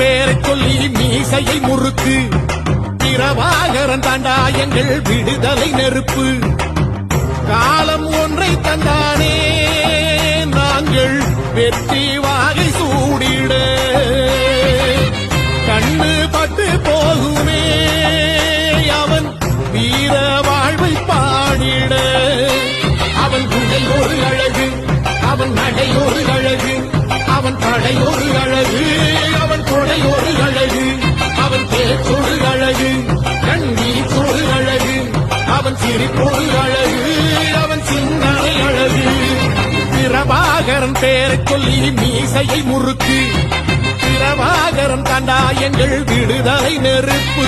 பேரை சொல்லி மீசையை முறுக்கு. பிரபாகரன் தாண்டா எங்கள் விடுதலை நெருப்பு. காலம் ஒன்றை தந்தானே நாங்கள் வெற்றி வாகை சூடிட. கண்ணு பட்டு போகுமே அவன் வீர வாழ்வை பாடிட. அவன் குடை ஒரு அழகு, அவன் நடை ஒரு அழகு, அவன் படை ஒரு அழகு, அவன் கொடை ஒரு அழகு, அவன் பேச்சொரு அழகு, கண்ணீச்சொரு அழகு, அவன் சிரிப்பொரு அழகு, அவன் சிந்தனை அழகு. பிரபாகரன் பேரை சொல்லி மீசையை முறுக்கு. பிரபாகரன் தாண்டா எங்கள் விடுதலை நெருப்பு.